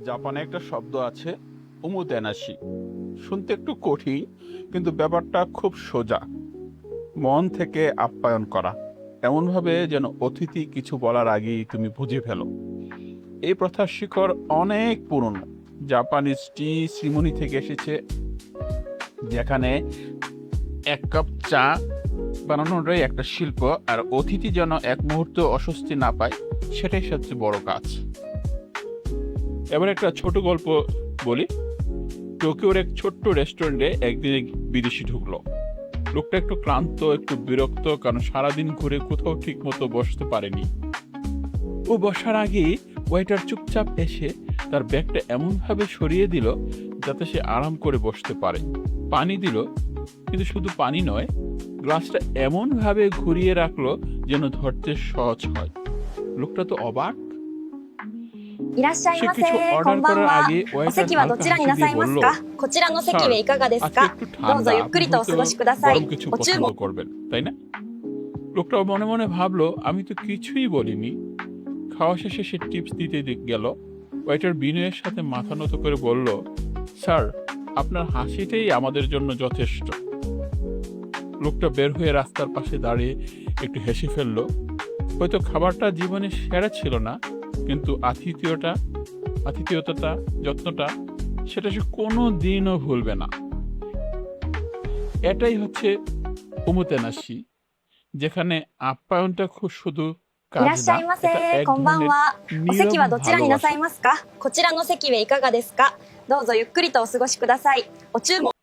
জাপানে একটা শব্দ আছে উমুতেনাশি। শুনতে একটু কঠিন, কিন্তু ব্যাপারটা খুব সোজা। মন থেকে আপ্যায়ন করা, এমনভাবে যেন অতিথি কিছু বলার আগেই তুমি বুঝে ফেলো। এই প্রথার শিকড় অনেক পুরনো। জাপানিজ টি সিমনি থেকে এসেছে, যেখানে এক কাপ চা বানানোটাই একটা শিল্প, আর অতিথি যেন এক মুহূর্ত অস্বস্তি না পায়, সেটাই সবচেয়ে বড় কাজ। এবার একটা ছোট গল্প বলি। টোকিওর এক ছোট্ট রেস্টুরেন্টে একদিন এক বিদেশি ঢুকলো। লোকটা একটু ক্লান্ত, একটু বিরক্ত, কারণ সারাদিন ঘুরে কোথাও ঠিক মতো বসতে পারেনি। ও বসার আগেই ওয়েটার চুপচাপ এসে তার ব্যাগটা এমনভাবে সরিয়ে দিল যাতে সে আরাম করে বসতে পারে। পানি দিল, কিন্তু শুধু পানি নয়, গ্লাসটা এমনভাবে ঘুরিয়ে রাখলো যেন ধরতে সহজ হয়। লোকটা তো অবাক। いらっしゃい সে ま কিছু せ。こ অর্ডার んばん করার は。 আগে お ওয়েটার 席はど হালকা ちらに হাসি なさ দিয়ে います বলল, か。こちらの席 স্যার はいかがです আজকে か。 একটু どうぞ ঠান্ডা, ゆっく আপনি りとお হয়তো 過ごしください。 গরম কিছু ご注 পছন্দ 文。 করবেন, তাই না? লোকটা মনে মনে ভাবলো, আমি তো কিছুই বলিনি। খাওয়া শেষে সে টিপস দিতে গেল। ওয়েটার বিনয়ের সাথে মাথা নত করে বলল, স্যার আপনার হাসিটাই আমাদের জন্য যথেষ্ট। লোকটা বের হয়ে রাস্তার পাশে দাঁড়িয়ে একটু হেসে ফেলল। হয়তো খাবারটা জীবনে সেরা ছিল না, কিন্তু আতিথেয়তাটা, যত্নটা, সেটা সে কোনো দিনও ভুলবে না। এটাই হচ্ছে উমুতেনাশি, যেখানে আপ্যায়নটা খুব শুধু い কাজ らっしゃ না, いま এটা せ。 এক こんばん ধরনের は。お席 নীরব はどちらになさ ভালোবাসা। いますか。こちらの席はいかがですか。どうぞゆっくりとお過ごしください。お注文